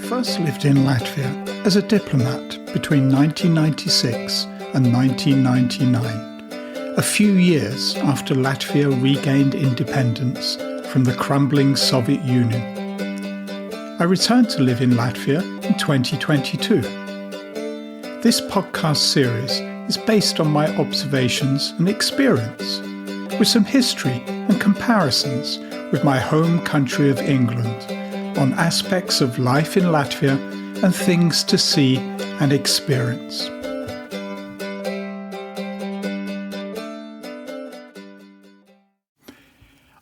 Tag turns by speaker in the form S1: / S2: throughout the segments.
S1: first lived in Latvia as a diplomat between 1996 and 1999, a few years after Latvia regained independence from the crumbling Soviet Union. I returned to live in Latvia in 2022. This podcast series is based on my observations and experience, with some history and comparisons with my home country of England on aspects of life in Latvia and things to see and experience.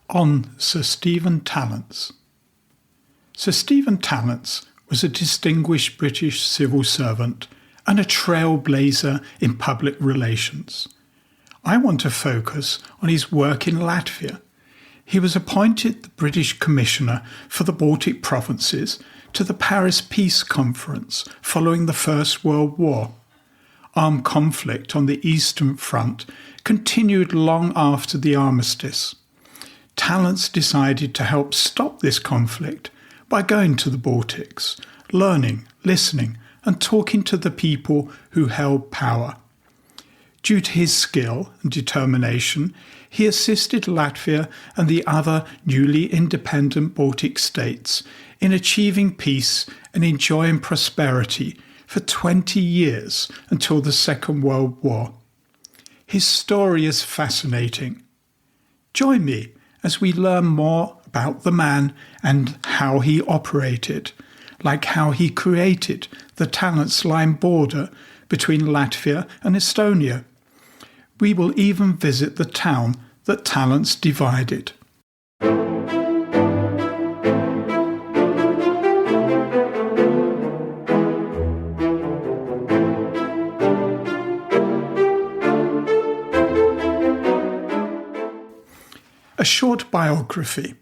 S1: On Sir Stephen Tallents. Sir Stephen Tallents was a distinguished British civil servant and a trailblazer in public relations. I want to focus on his work in Latvia. He was appointed the British Commissioner for the Baltic provinces to the Paris Peace Conference following the First World War. Armed conflict on the Eastern Front continued long after the armistice. Tallents decided to help stop this conflict by going to the Baltics, learning, listening, and talking to the people who held power. Due to his skill and determination, he assisted Latvia and the other newly independent Baltic states in achieving peace and enjoying prosperity for 20 years until the Second World War. His story is fascinating. Join me as we learn more about the man and how he operated, like how he created the Tallents Line border between Latvia and Estonia. We will even visit the town that Tallents divided. A short biography.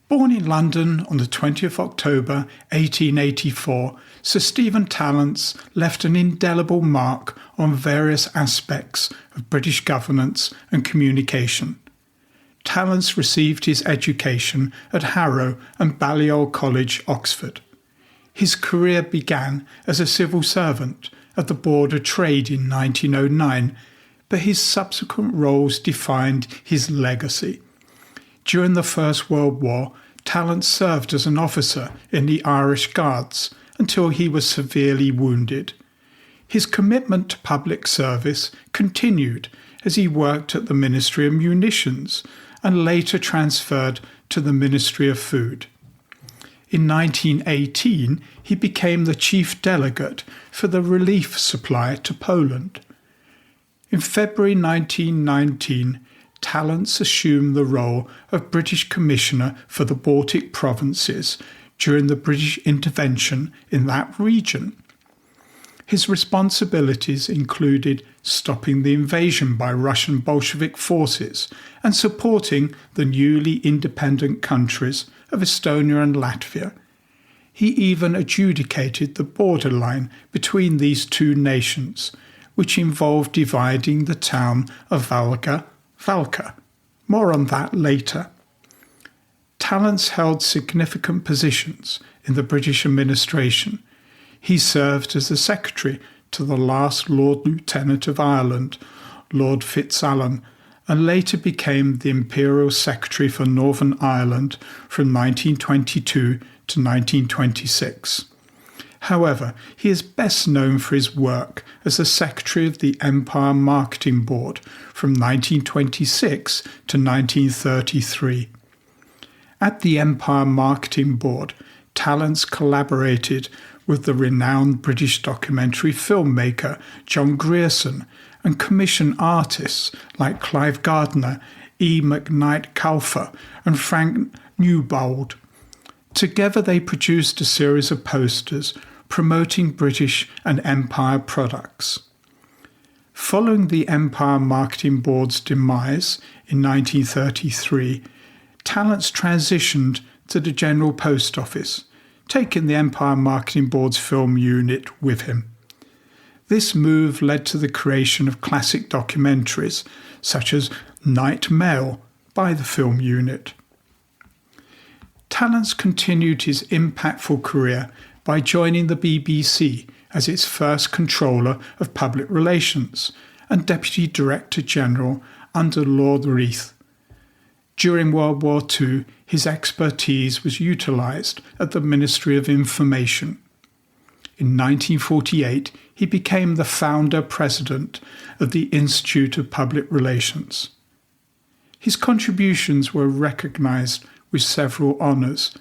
S1: Born in London on the 20th of October 1884, Sir Stephen Tallents left an indelible mark on various aspects of British governance and communication. Tallents received his education at Harrow and Balliol College, Oxford. His career began as a civil servant at the Board of Trade in 1909, but his subsequent roles defined his legacy. During the First World War, Tallents served as an officer in the Irish Guards until he was severely wounded. His commitment to public service continued as he worked at the Ministry of Munitions and later transferred to the Ministry of Food. In 1918, he became the chief delegate for the relief supply to Poland. In February 1919, Tallents assumed the role of British Commissioner for the Baltic provinces during the British intervention in that region. His responsibilities included stopping the invasion by Russian Bolshevik forces and supporting the newly independent countries of Estonia and Latvia. He even adjudicated the borderline between these two nations, which involved dividing the town of Valga. More on that later. Tallents held significant positions in the British administration. He served as the secretary to the last Lord Lieutenant of Ireland, Lord Fitzalan, and later became the Imperial Secretary for Northern Ireland from 1922 to 1926. However, he is best known for his work as the Secretary of the Empire Marketing Board from 1926 to 1933. At the Empire Marketing Board, Tallents collaborated with the renowned British documentary filmmaker John Grierson and commissioned artists like Clive Gardner, E. McKnight Kauffer and Frank Newbold. Together they produced a series of posters promoting British and Empire products. Following the Empire Marketing Board's demise in 1933, Tallents transitioned to the General Post Office, taking the Empire Marketing Board's film unit with him. This move led to the creation of classic documentaries such as Night Mail by the film unit. Tallents continued his impactful career by joining the BBC as its first controller of public relations and Deputy Director General under Lord Reith. During World War II, his expertise was utilised at the Ministry of Information. In 1948, he became the founder-president of the Institute of Public Relations. His contributions were recognised with several honours,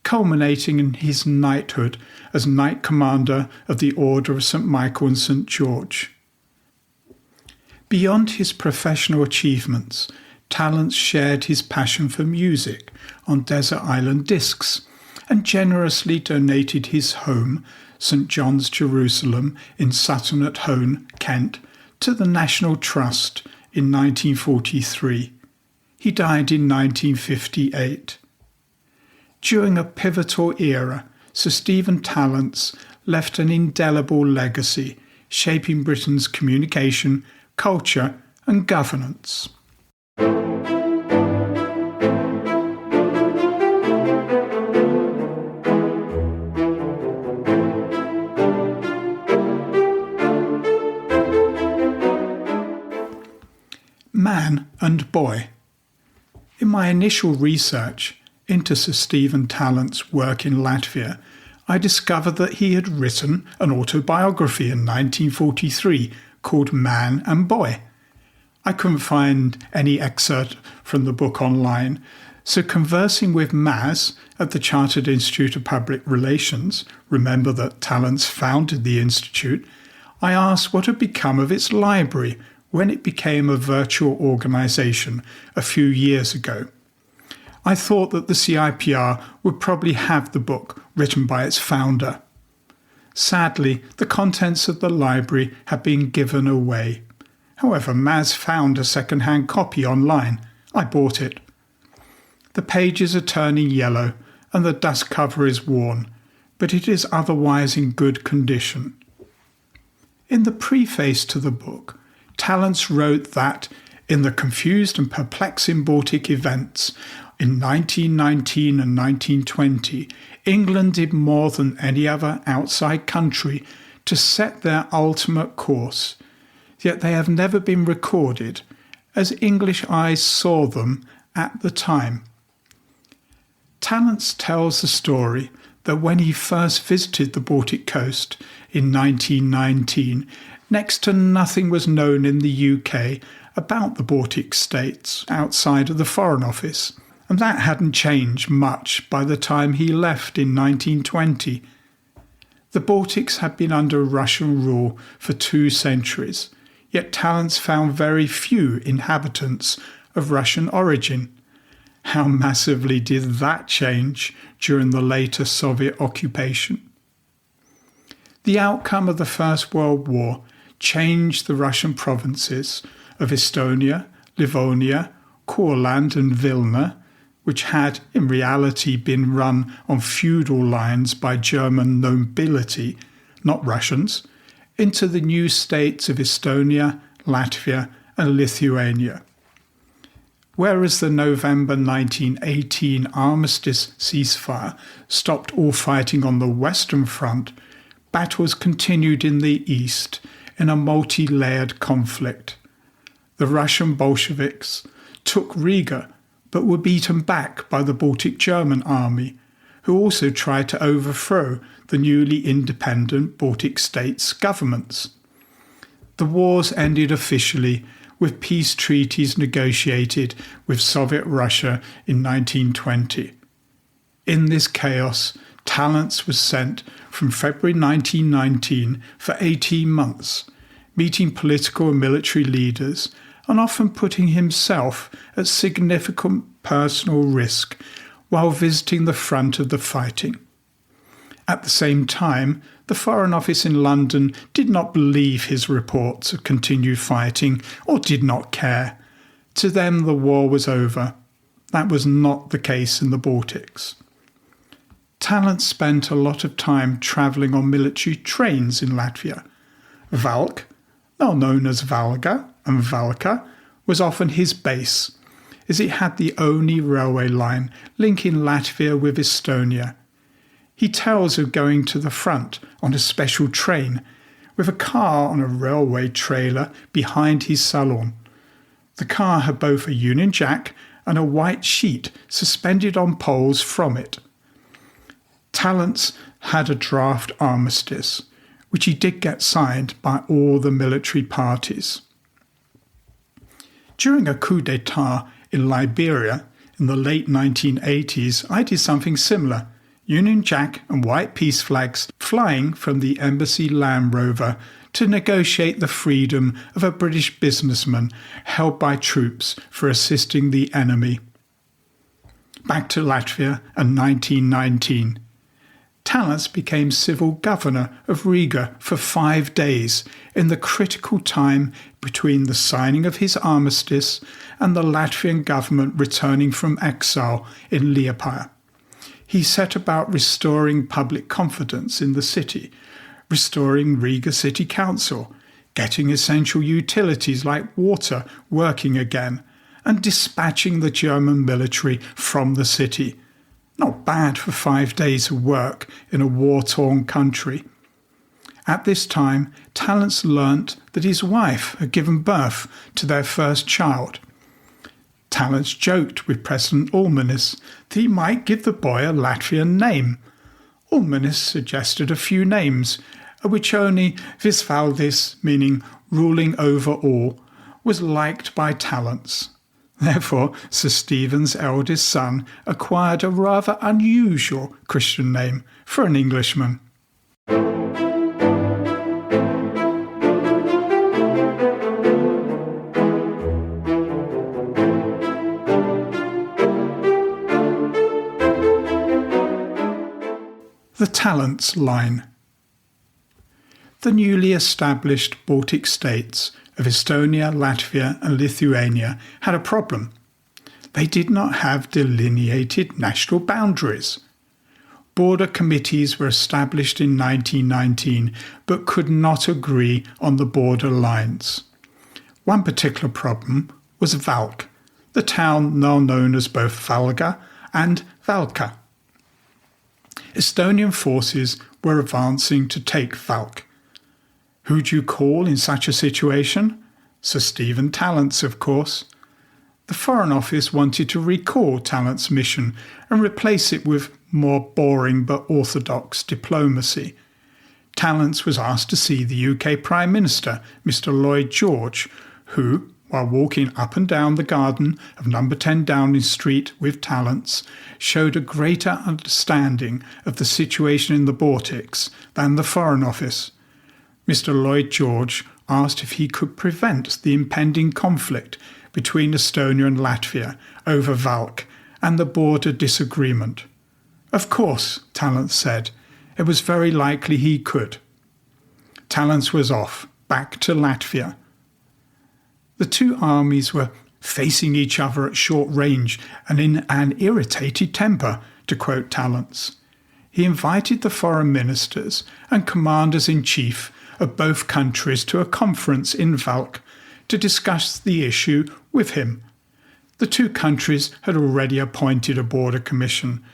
S1: culminating in his knighthood as Knight Commander of the Order of St Michael and St George. Beyond his professional achievements, Tallents shared his passion for music on desert island discs and generously donated his home, St John's Jerusalem in Sutton-at-Hone, Kent, to the National Trust in 1943. He died in 1958. During a pivotal era, Sir Stephen Tallents left an indelible legacy, shaping Britain's communication, culture and governance. Man and boy. In my initial research into Sir Stephen Tallents' work in Latvia, I discovered that he had written an autobiography in 1943 called Man and Boy. I couldn't find any excerpt from the book online, so conversing with Maz at the Chartered Institute of Public Relations, remember that Tallents founded the institute, I asked what had become of its library when it became a virtual organisation a few years ago. I thought that the CIPR would probably have the book written by its founder. Sadly, the contents of the library had been given away. However, Maz found a second-hand copy online. I bought it. The pages are turning yellow and the dust cover is worn, but it is otherwise in good condition. In the preface to the book, Tallents wrote that, in the confused and perplexing Baltic events in 1919 and 1920, England did more than any other outside country to set their ultimate course, yet they have never been recorded as English eyes saw them at the time. Tallents tells the story that when he first visited the Baltic coast in 1919, next to nothing was known in the UK about the Baltic States outside of the Foreign Office, and that hadn't changed much by the time he left in 1920. The Baltics had been under Russian rule for 2 centuries, yet Tallents found very few inhabitants of Russian origin. How massively did that change during the later Soviet occupation? The outcome of the First World War changed the Russian provinces of Estonia, Livonia, Courland and Vilna, which had in reality been run on feudal lines by German nobility, not Russians, into the new states of Estonia, Latvia and Lithuania. Whereas the November 1918 armistice ceasefire stopped all fighting on the Western Front, battles continued in the east in a multi-layered conflict. The Russian Bolsheviks took Riga but were beaten back by the Baltic German army, who also tried to overthrow the newly independent Baltic States governments. The wars ended officially with peace treaties negotiated with Soviet Russia in 1920. In this chaos, Tallents was sent from February 1919 for 18 months, meeting political and military leaders and often putting himself at significant personal risk while visiting the front of the fighting. At the same time, the Foreign Office in London did not believe his reports of continued fighting or did not care. To them, the war was over. That was not the case in the Baltics. Tallents spent a lot of time travelling on military trains in Latvia. Valka, now known as Valga and Valka, was often his base, as it had the only railway line linking Latvia with Estonia. He tells of going to the front on a special train with a car on a railway trailer behind his salon. The car had both a Union Jack and a white sheet suspended on poles from it. Tallents had a draft armistice, which he did get signed by all the military parties. During a coup d'etat in Liberia in the late 1980s, I did something similar. Union Jack and white peace flags flying from the embassy Land Rover to negotiate the freedom of a British businessman held by troops for assisting the enemy. Back to Latvia and 1919. Tallents became civil governor of Riga for 5 days in the critical time between the signing of his armistice and the Latvian government returning from exile in Liepaja. He set about restoring public confidence in the city, restoring Riga City Council, getting essential utilities like water working again, and dispatching the German military from the city. Not bad for 5 days of work in a war-torn country. At this time, Tallents learnt that his wife had given birth to their first child. Tallents joked with President Ulmanis that he might give the boy a Latvian name. Ulmanis suggested a few names, which only Visvaldis, meaning ruling over all, was liked by Tallents. Therefore, Sir Stephen's eldest son acquired a rather unusual Christian name for an Englishman. The Tallents Line. The newly established Baltic States of Estonia, Latvia and Lithuania had a problem. They did not have delineated national boundaries. Border committees were established in 1919 but could not agree on the border lines. One particular problem was Valka, the town now known as both Valga and Valka. Estonian forces were advancing to take Valka. Who do you call in such a situation? Sir Stephen Tallents, of course. The Foreign Office wanted to recall Tallents' mission and replace it with more boring but orthodox diplomacy. Tallents was asked to see the UK Prime Minister, Mr. Lloyd George, who, while walking up and down the garden of number 10 Downing Street with Tallents, showed a greater understanding of the situation in the Baltics than the Foreign Office. Mr. Lloyd George asked if he could prevent the impending conflict between Estonia and Latvia over Valka and the border disagreement. Of course, Tallents said, it was very likely he could. Tallents was off, back to Latvia. The two armies were facing each other at short range and in an irritated temper, to quote Tallents. He invited the foreign ministers and commanders-in-chief of both countries to a conference in Valka to discuss the issue with him. The two countries had already appointed a border commission.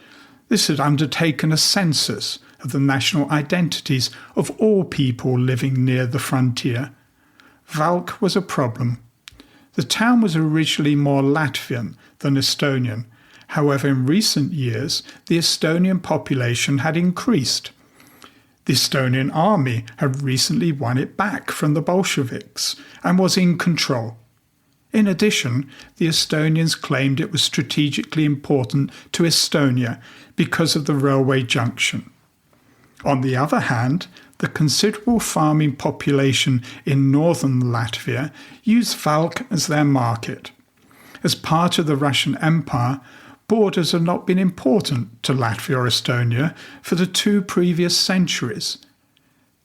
S1: This had undertaken a census of the national identities of all people living near the frontier. Valka was a problem. The town was originally more Latvian than Estonian. However, in recent years, the Estonian population had increased. The Estonian army had recently won it back from the Bolsheviks and was in control. In addition, the Estonians claimed it was strategically important to Estonia because of the railway junction. On the other hand, the considerable farming population in northern Latvia used Valka as their market. As part of the Russian Empire, borders had not been important to Latvia or Estonia for the 2 previous centuries.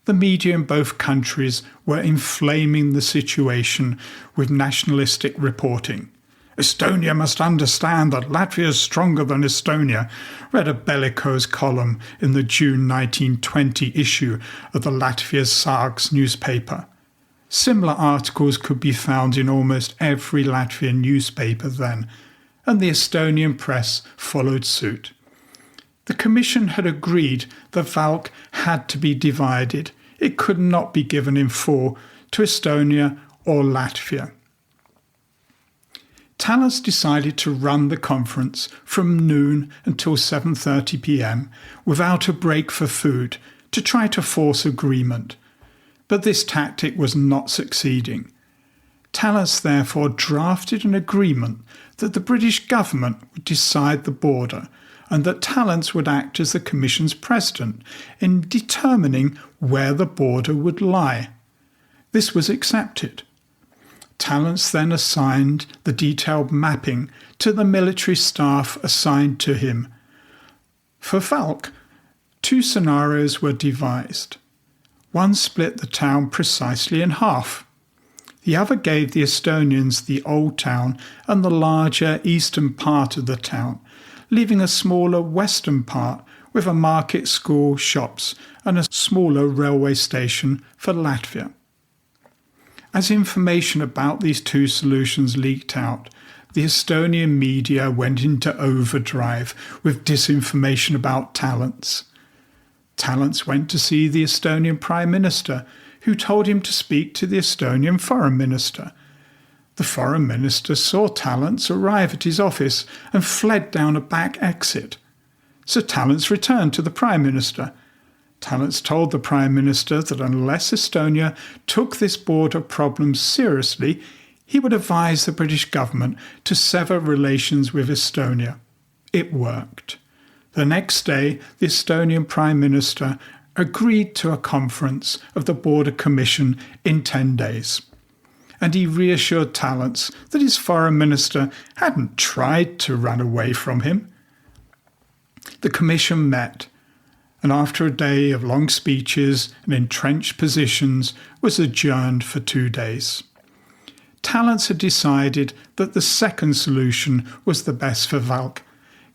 S1: The media in both countries were inflaming the situation with nationalistic reporting. Estonia must understand that Latvia is stronger than Estonia, read a bellicose column in the June 1920 issue of the Latvia's Sargs newspaper. Similar articles could be found in almost every Latvian newspaper then. and the Estonian press followed suit. The Commission had agreed that Valka had to be divided. It could not be given in full to Estonia or Latvia. Tallents decided to run the conference from noon until 7:30 p.m. without a break for food to try to force agreement. But this tactic was not succeeding. Tallents therefore drafted an agreement that the British government would decide the border and that Tallents would act as the Commission's president in determining where the border would lie. This was accepted. Tallents then assigned the detailed mapping to the military staff assigned to him. For Valka, 2 scenarios were devised. One split the town precisely in half. The other gave the Estonians the old town and the larger eastern part of the town, leaving a smaller western part with a market, school, shops and a smaller railway station for Latvia. As information about these 2 solutions leaked out, the Estonian media went into overdrive with disinformation about Tallents. Tallents went to see the Estonian Prime Minister, who told him to speak to the Estonian Foreign Minister. The Foreign Minister saw Tallents arrive at his office and fled down a back exit. So Tallents returned to the Prime Minister. Tallents told the Prime Minister that unless Estonia took this border problem seriously, he would advise the British government to sever relations with Estonia. It worked. The next day, the Estonian Prime Minister agreed to a conference of the Border Commission in 10 days. And he reassured Tallents that his Foreign Minister hadn't tried to run away from him. The Commission met, and after a day of long speeches and entrenched positions, was adjourned for 2 days. Tallents had decided that the second solution was the best for Valka,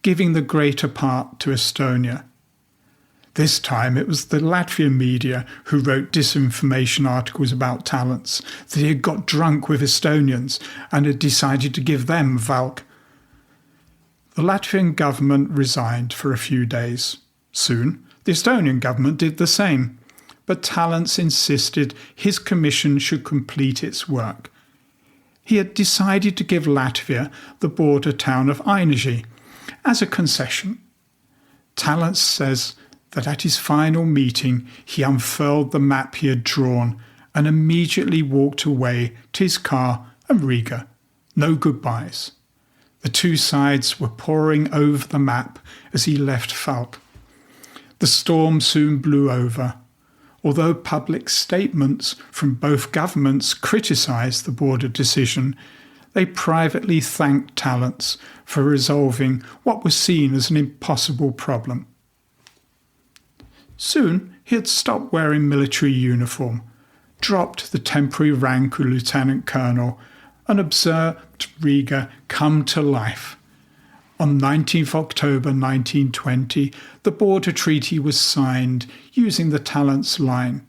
S1: giving the greater part to Estonia. This time it was the Latvian media who wrote disinformation articles about Tallents, that he had got drunk with Estonians and had decided to give them Valka. The Latvian government resigned for a few days. Soon, the Estonian government did the same, but Tallents insisted his commission should complete its work. He had decided to give Latvia the border town of Ainaži as a concession. Tallents says that at his final meeting he unfurled the map he had drawn and immediately walked away to his car and Riga. No goodbyes. The 2 sides were poring over the map as he left Valka. The storm soon blew over. Although public statements from both governments criticised the border decision, they privately thanked Tallents for resolving what was seen as an impossible problem. Soon he had stopped wearing military uniform, dropped the temporary rank of lieutenant colonel, and observed Riga come to life. On 19th October 1920, the border treaty was signed using the Tallents Line.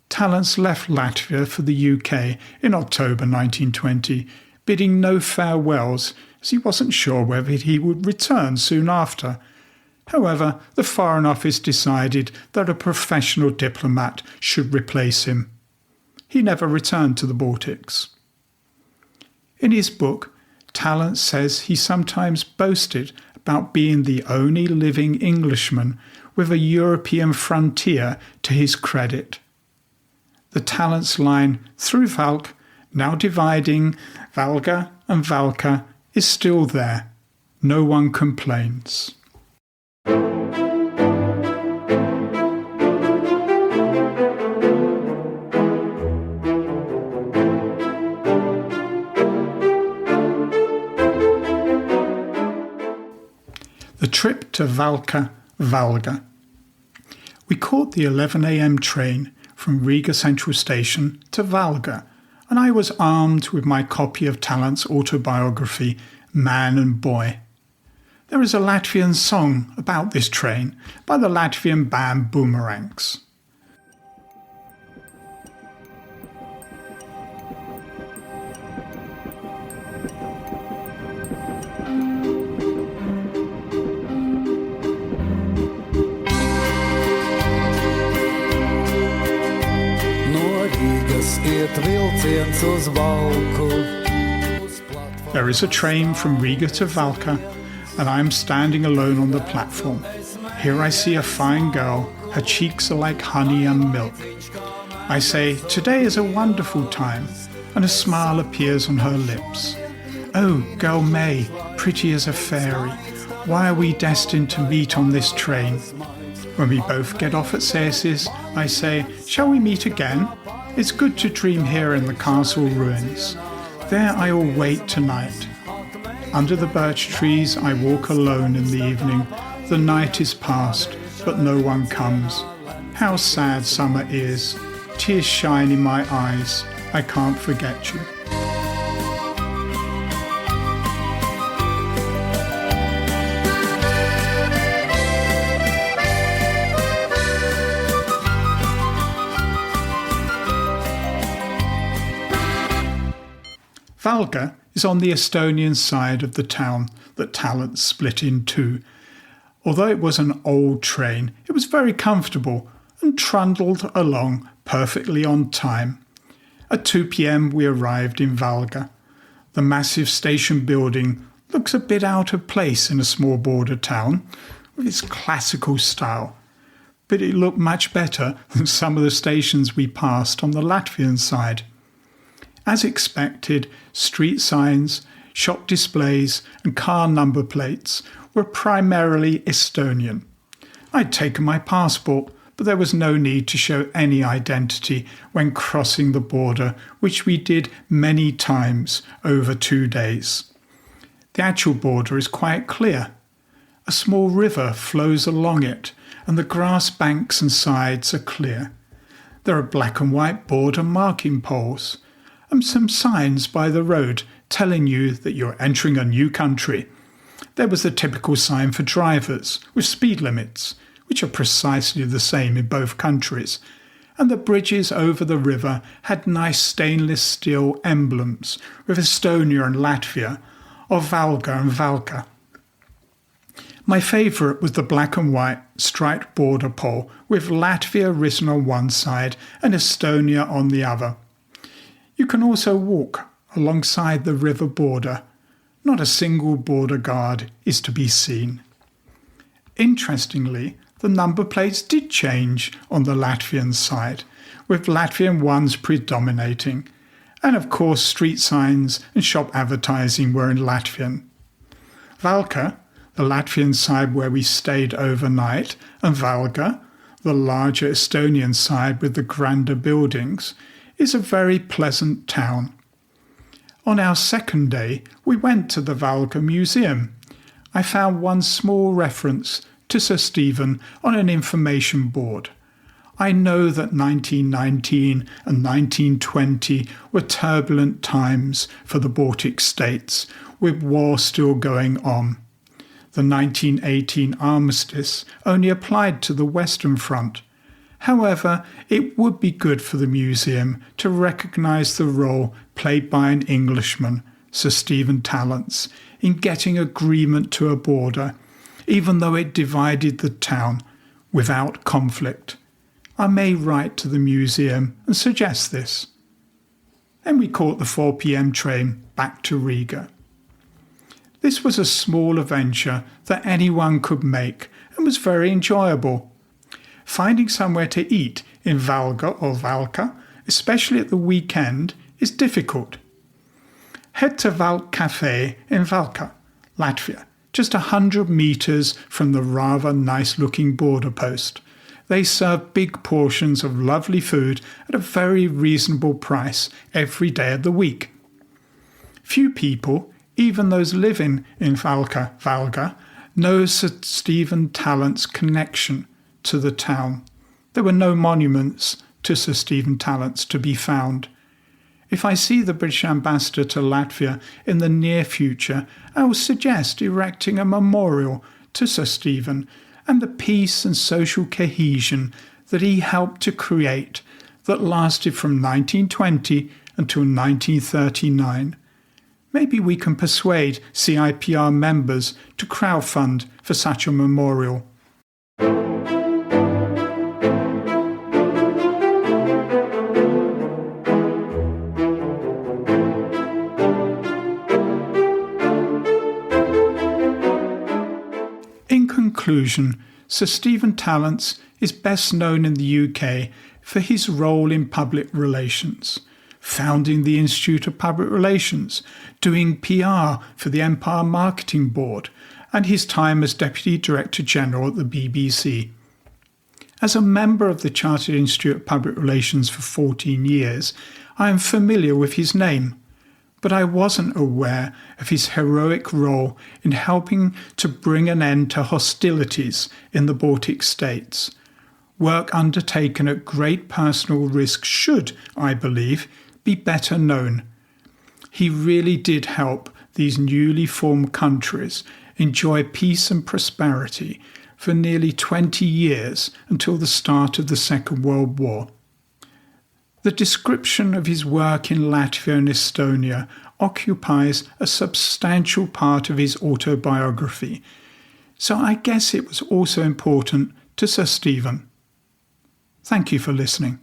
S1: Tallents left Latvia for the UK in October 1920, bidding no farewells as he wasn't sure whether he would return soon after. However, the Foreign Office decided that a professional diplomat should replace him. He never returned to the Baltics. In his book, Tallents says he sometimes boasted about being the only living Englishman with a European frontier to his credit. The Tallents Line through Valka, now dividing Valga and Valka, is still there. No one complains. The trip to Valka, Valga. We caught the 11 a.m. train from Riga Central Station to Valga, and I was armed with my copy of Tallents' autobiography, Man and Boy. There is a Latvian song about this train by the Latvian band Boomerangs.
S2: vilciens uz Valku.
S1: There is a train from Riga to Valka, and I am standing alone on the platform. Here I see a fine girl. Her cheeks are like honey and milk. I say, "Today is a wonderful time," and a smile appears on her lips. "Oh, girl May, pretty as a fairy, why are we destined to meet on this train?" When we both get off at Cesis, I say, "Shall we meet again? It's good to dream here in the castle ruins. There I will wait tonight." Under the birch trees I walk alone in the evening. The night is past, but no one comes. How sad summer is. Tears shine in my eyes. I can't forget you. Valga is on the Estonian side of the town that Tallents split in two. Although it was an old train, it was very comfortable and trundled along perfectly on time. At 2 p.m. we arrived in Valga. The massive station building looks a bit out of place in a small border town with its classical style, but it looked much better than some of the stations we passed on the Latvian side. As expected, street signs, shop displays and car number plates were primarily Estonian. I'd taken my passport, but there was no need to show any identity when crossing the border, which we did many times over 2 days. The actual border is quite clear. A small river flows along it, and the grass banks and sides are clear. There are black and white border marking poles, and some signs by the road telling you that you're entering a new country. There was the typical sign for drivers with speed limits, which are precisely the same in both countries, and the bridges over the river had nice stainless steel emblems with Estonia and Latvia, or Valga and Valka. My favourite was the black and white striped border pole with Latvia written on one side and Estonia on the other. You can also walk alongside the river border. Not a single border guard is to be seen. Interestingly, the number plates did change on the Latvian side, with Latvian ones predominating, and of course street signs and shop advertising were in Latvian. Valka, the Latvian side where we stayed overnight, and Valga, the larger Estonian side with the grander buildings, is a very pleasant town. On our second day, we went to the Valga Museum. I found one small reference to Sir Stephen on an information board. I know that 1919 and 1920 were turbulent times for the Baltic States, with war still going on. The 1918 armistice only applied to the Western Front. However, it would be good for the museum to recognise the role played by an Englishman, Sir Stephen Tallents, in getting agreement to a border, even though it divided the town without conflict. I may write to the museum and suggest this. Then we caught the 4 p.m. train back to Riga. This was a small adventure that anyone could make and was very enjoyable. Finding somewhere to eat in Valga or Valka, especially at the weekend, is difficult. Head to Valk Cafe in Valka, Latvia, just 100 metres from the rather nice-looking border post. They serve big portions of lovely food at a very reasonable price every day of the week. Few people, even those living in Valga, know Sir Stephen Tallents' connection to the town. There were no monuments to Sir Stephen Tallents to be found. If I see the British ambassador to Latvia in the near future, I will suggest erecting a memorial to Sir Stephen and the peace and social cohesion that he helped to create that lasted from 1920 until 1939. Maybe we can persuade CIPR members to crowdfund for such a memorial. conclusion, Sir Stephen Tallents is best known in the UK for his role in public relations, founding the Institute of Public Relations, doing PR for the Empire Marketing Board, and his time as Deputy Director General at the BBC. As a member of the Chartered Institute of Public Relations for 14 years, I am familiar with his name, but I wasn't aware of his heroic role in helping to bring an end to hostilities in the Baltic States. Work undertaken at great personal risk should, I believe, be better known. He really did help these newly formed countries enjoy peace and prosperity for nearly 20 years until the start of the Second World War. The description of his work in Latvia and Estonia occupies a substantial part of his autobiography, so I guess it was also important to Sir Stephen. Thank you for listening.